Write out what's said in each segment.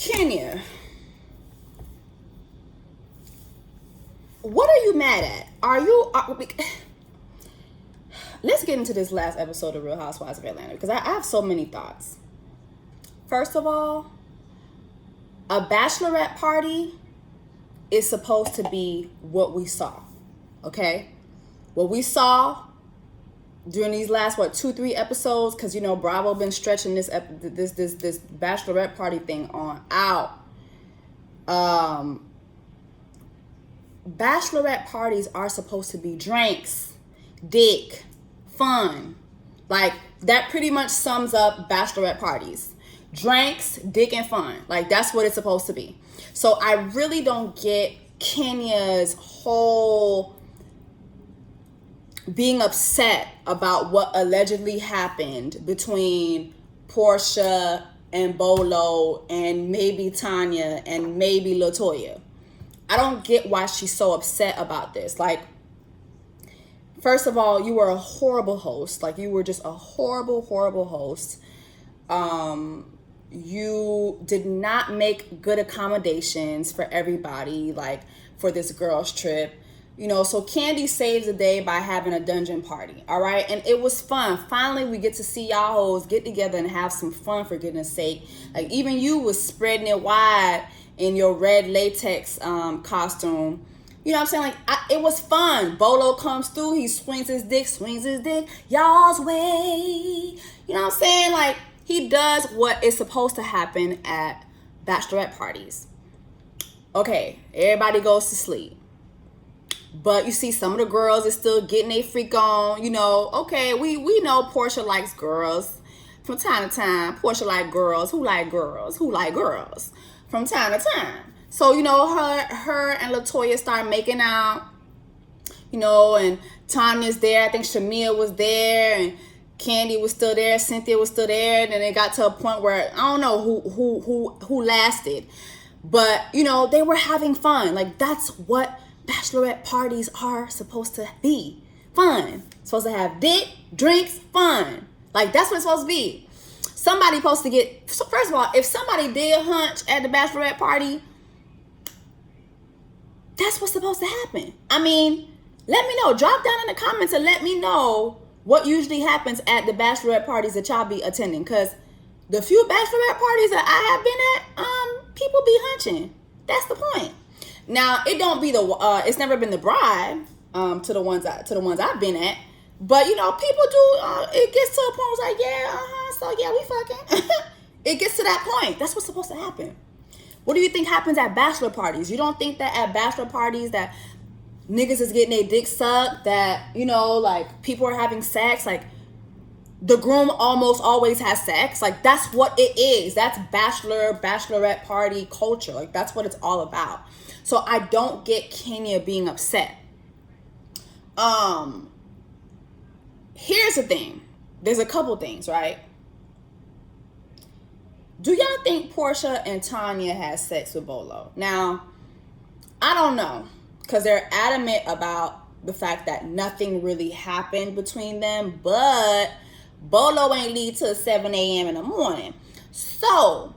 Kenya, what are you mad at? Let's get into this last episode of Real Housewives of Atlanta, because I have so many thoughts. First of all, a bachelorette party is supposed to be what we saw, okay? What we saw during these last 2-3 episodes, because you know Bravo been stretching this bachelorette party thing on out. Bachelorette parties are supposed to be drinks, dick, fun. Like, that pretty much sums up bachelorette parties. Drinks, dick, and fun. Like, that's what it's supposed to be. So I really don't get Kenya's whole being upset about what allegedly happened between Porsha and BOLO and maybe Tanya and maybe LaToya. I don't get why she's so upset about this. Like, first of all, you were a horrible host. Like, you were just a horrible, horrible host. You did not make good accommodations for everybody, like, for this girls' trip. You know, so Candy saves the day by having a dungeon party, all right? And it was fun. Finally, we get to see y'all hoes get together and have some fun, for goodness sake. Like, even you was spreading it wide in your red latex costume. You know what I'm saying? Like, it was fun. Bolo comes through. He swings his dick, y'all's way. You know what I'm saying? Like, he does what is supposed to happen at bachelorette parties. Okay, everybody goes to sleep. But you see some of the girls is still getting their freak on. You know, okay, we know Porsha likes girls. From time to time, Porsha like girls. Who like girls? Who like girls? From time to time. So, you know, her and LaToya start making out. You know, and Tanya's there. I think Shamia was there. And Candy was still there. Cynthia was still there. And then it got to a point where I don't know who lasted. But, you know, they were having fun. Like, that's what bachelorette parties are supposed to be. Fun. Supposed to have dick, drinks, fun. Like, that's what it's supposed to be. Somebody supposed to get... So first of all, if somebody did hunch at the bachelorette party, that's what's supposed to happen. I mean, let me know. Drop down in the comments and let me know what usually happens at the bachelorette parties that y'all be attending. Because the few bachelorette parties that I have been at, people be hunching. That's the point. Now, it don't be it's never been the bride to the ones I've been at, but you know, people do. It gets to a point where it's like, yeah, so yeah, we fucking. It gets to that point. That's what's supposed to happen. What do you think happens at bachelor parties? You don't think that at bachelor parties that niggas is getting their dick sucked, that, you know, like, people are having sex, like, the groom almost always has sex. Like, that's what it is. That's bachelorette party culture. Like, that's what it's all about. So I don't get Kenya being upset. Here's the thing. There's a couple things, right? Do y'all think Porsha and Tanya had sex with Bolo? Now, I don't know, because they're adamant about the fact that nothing really happened between them, but Bolo ain't leave till 7 a.m. in the morning. So,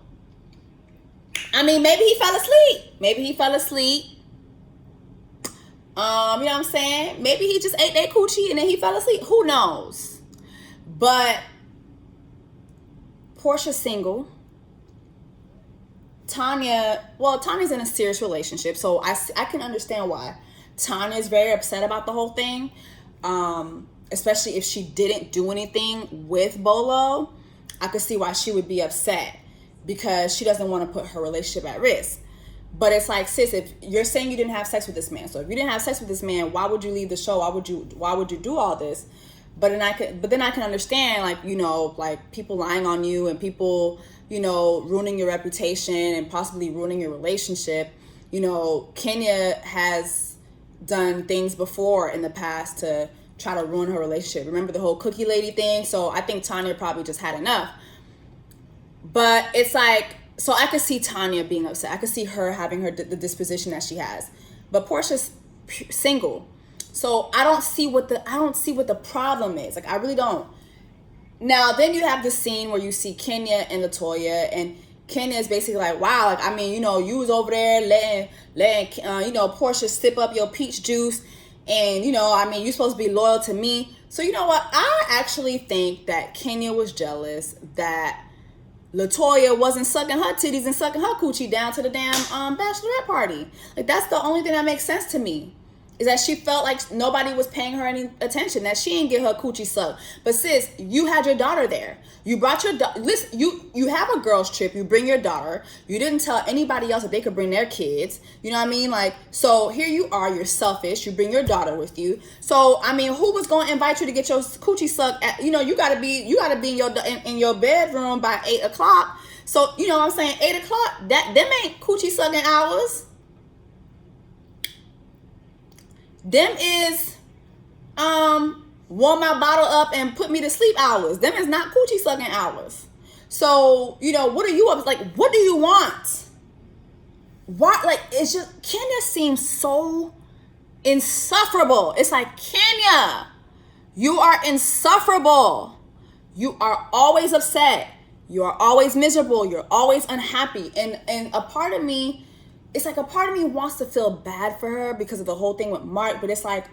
I mean, maybe he fell asleep. You know what I'm saying? Maybe he just ate that coochie and then he fell asleep. Who knows? But Porsha's single. Tanya's in a serious relationship, so I can understand why Tanya's very upset about the whole thing. Especially if she didn't do anything with Bolo. I could see why she would be upset, because she doesn't want to put her relationship at risk. But it's like, sis, if you're saying you didn't have sex with this man, so if you didn't have sex with this man, why would you leave the show? Why would you do all this? But then I can understand, like, you know, like, people lying on you and people, you know, ruining your reputation and possibly ruining your relationship. You know, Kenya has done things before in the past to try to ruin her relationship. Remember the whole cookie lady thing? So I think Tanya probably just had enough. But it's like, so I could see Tanya being upset. I could see her having the disposition that she has. But Porsha's single. So I don't see what the problem is. Like, I really don't. Now, then you have the scene where you see Kenya and LaToya, and Kenya is basically like, wow, like, I mean, you know, you was over there letting you know, Porsha sip up your peach juice, and, you know, I mean, you're supposed to be loyal to me. So, you know what? I actually think that Kenya was jealous that LaToya wasn't sucking her titties and sucking her coochie down to the damn bachelorette party. Like, that's the only thing that makes sense to me. Is that she felt like nobody was paying her any attention, that she didn't get her coochie sucked. But sis, you had your daughter there. You brought your daughter. Listen, you have a girls trip. You bring your daughter. You didn't tell anybody else that they could bring their kids. You know what I mean? Like, so here you are. You're selfish. You bring your daughter with you. So I mean, who was going to invite you to get your coochie sucked? You know, you gotta be in your bedroom by 8 o'clock. So you know what I'm saying? 8 o'clock. Them ain't coochie sucking hours. Them is warm my bottle up and put me to sleep hours. Them is not coochie sucking hours. So, you know, what are you up? Like, what do you want? Why? Like, it's just, Kenya seems so insufferable. It's like, Kenya, you are insufferable. You are always upset. You are always miserable. You're always unhappy. And a part of me, it's like a part of me wants to feel bad for her because of the whole thing with Mark, but it's like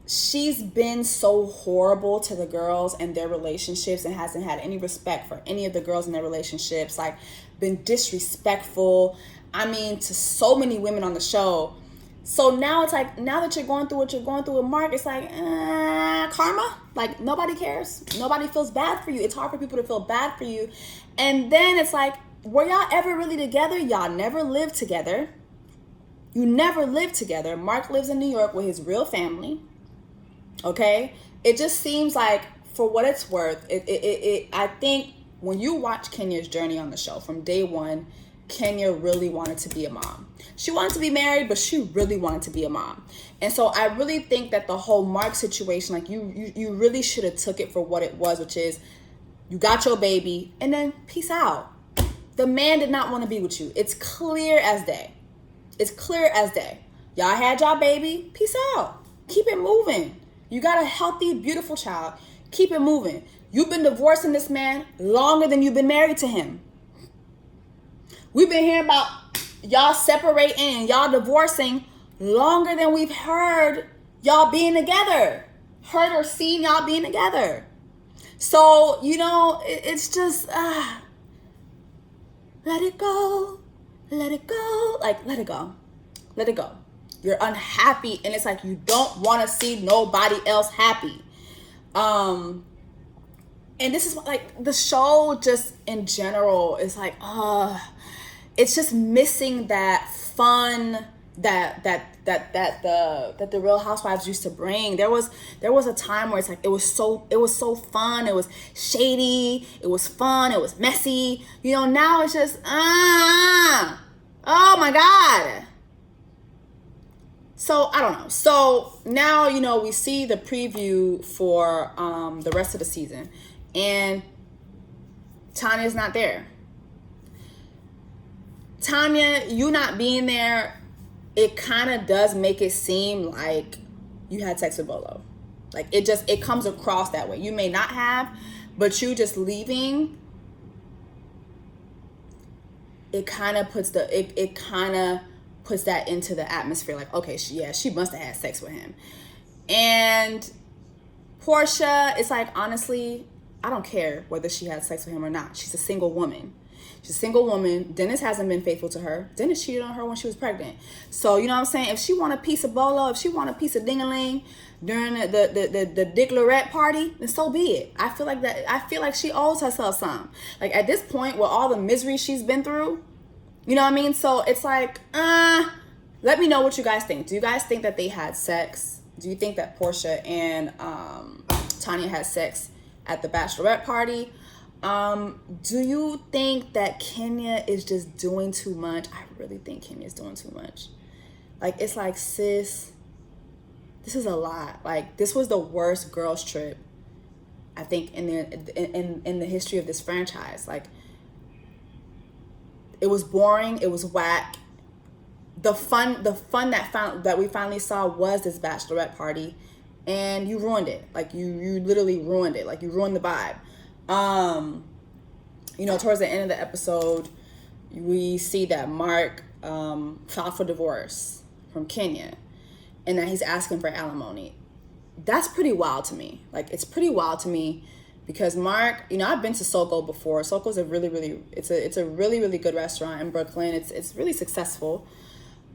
she's been so horrible to the girls and their relationships and hasn't had any respect for any of the girls in their relationships, like been disrespectful, I mean, to so many women on the show. So now it's like, now that you're going through what you're going through with Mark, it's like, karma? Like, nobody cares. Nobody feels bad for you. It's hard for people to feel bad for you. And then it's like, were y'all ever really together? Y'all never lived together. You never lived together. Mark lives in New York with his real family. Okay? It just seems like, for what it's worth, I think when you watch Kenya's journey on the show, from day one, Kenya really wanted to be a mom. She wanted to be married, but she really wanted to be a mom. And so I really think that the whole Mark situation, like, you really should have took it for what it was, which is, you got your baby, and then peace out. The man did not want to be with you. It's clear as day. It's clear as day. Y'all had y'all baby. Peace out. Keep it moving. You got a healthy, beautiful child. Keep it moving. You've been divorcing this man longer than you've been married to him. We've been hearing about y'all separating and y'all divorcing longer than we've heard y'all being together. Heard or seen y'all being together. So, you know, it's just... let it go, let it go, like, let it go, let it go. You're unhappy, and it's like you don't want to see nobody else happy. And this is like the show just in general is like, it's just missing that fun that the Real Housewives used to bring. There was a time where it's like it was so fun, it was shady, it was fun, it was messy. You know, now it's just oh my God. So I don't know. So now, you know, we see the preview for the rest of the season, and Tanya's not there. Tanya, you not being there, it kind of does make it seem like you had sex with Bolo. Like, it comes across that way. You may not have, but you just leaving, it kind of puts that into the atmosphere. Like, okay, she must have had sex with him. And Porsha, it's like, honestly, I don't care whether she had sex with him or not. She's a single woman. She's a single woman. Dennis hasn't been faithful to her. Dennis cheated on her when she was pregnant. So, you know what I'm saying? If she want a piece of Bolo, if she want a piece of ding-a-ling during the Dick Lorette party, then so be it. I feel like she owes herself some. Like, at this point, with all the misery she's been through, you know what I mean? So it's like, let me know what you guys think. Do you guys think that they had sex? Do you think that Porsha and Tanya had sex at the bachelorette party? Do you think that Kenya is just doing too much? I really think Kenya is doing too much. Like, it's like, sis, this is a lot. Like, this was the worst girls trip, I think, in the history of this franchise. Like, it was boring. It was whack. The fun that we finally saw was this bachelorette party, and you ruined it. Like, you literally ruined it. Like, you ruined the vibe. You know, towards the end of the episode, we see that Mark filed for divorce from Kenya, and that he's asking for alimony. That's pretty wild to me. Like, it's pretty wild to me because Mark, you know, I've been to Soko before. Soko's a really, really, it's a really, really good restaurant in Brooklyn. It's really successful.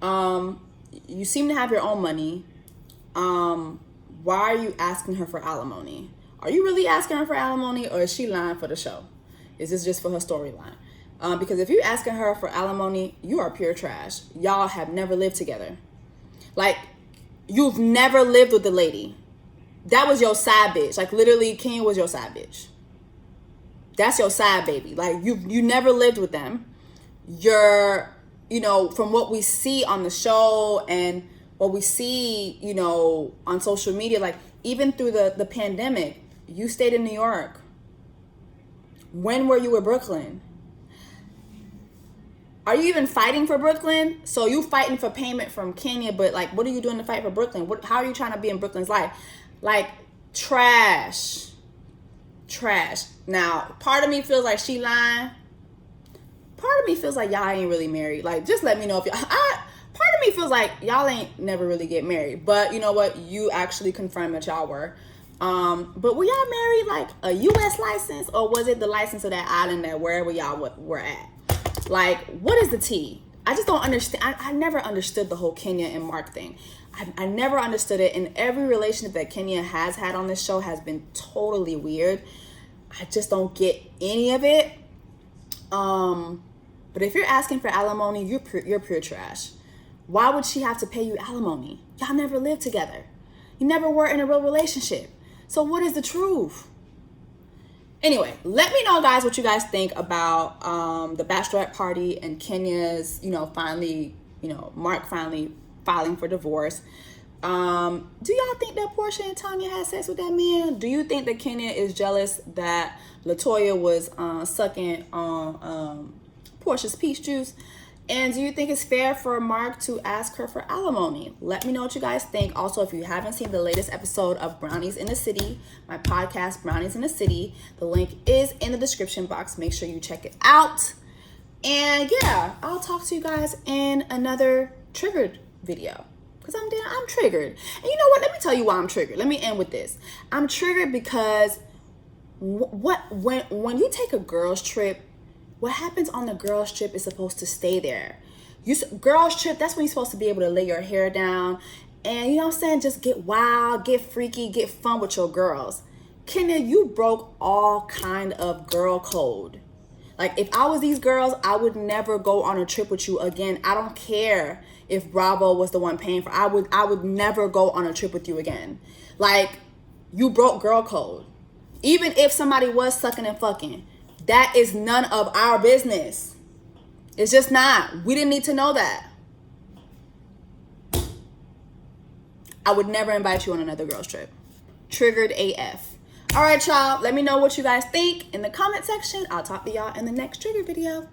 You seem to have your own money. Why are you asking her for alimony? Are you really asking her for alimony, or is she lying for the show? Is this just for her storyline? Because if you're asking her for alimony, you are pure trash. Y'all have never lived together. Like, you've never lived with the lady. That was your side bitch. Like, literally, Kenya was your side bitch. That's your side baby. Like, you never lived with them. You're, you know, from what we see on the show and what we see, you know, on social media, like, even through the pandemic, you stayed in New York. When were you in Brooklyn? Are you even fighting for Brooklyn? So you fighting for payment from Kenya, but like, what are you doing to fight for Brooklyn? How are you trying to be in Brooklyn's life? Like, trash. Now, part of me feels like she lying. Part of me feels like y'all ain't really married. Like, just let me know if y'all... Part of me feels like y'all ain't never really get married. But you know what? You actually confirmed that y'all were. But were y'all married like a U.S. license, or was it the license of that island that wherever y'all were at? Like, what is the tea? I just don't understand. I never understood the whole Kenya and Mark thing. I never understood it. And every relationship that Kenya has had on this show has been totally weird. I just don't get any of it. But if you're asking for alimony, you're pure trash. Why would she have to pay you alimony? Y'all never lived together. You never were in a real relationship. So what is the truth? Anyway, let me know, guys, what you guys think about the bachelorette party and Kenya's, Mark finally filing for divorce. Do y'all think that Porsha and Tanya had sex with that man? Do you think that Kenya is jealous that LaToya was sucking on Porsha's peach juice? And do you think it's fair for Mark to ask her for alimony? Let me know what you guys think. Also, if you haven't seen the latest episode of Brownies in the City, my podcast, Brownies in the City, the link is in the description box. Make sure you check it out. And yeah, I'll talk to you guys in another triggered video. Because I'm triggered. And you know what? Let me tell you why I'm triggered. Let me end with this. I'm triggered because when you take a girls trip, what happens on the girls trip is supposed to stay there. Girls trip, that's when you're supposed to be able to lay your hair down and, you know what I'm saying, just get wild, get freaky, get fun with your girls. Kenya, you broke all kind of girl code. Like, if I was these girls, I would never go on a trip with you again. I don't care if Bravo was the one paying for it. I would never go on a trip with you again. Like, you broke girl code. Even if somebody was sucking and fucking, that is none of our business. It's just not. We didn't need to know that. I would never invite you on another girls trip. Triggered AF. All right, y'all. Let me know what you guys think in the comment section. I'll talk to y'all in the next trigger video.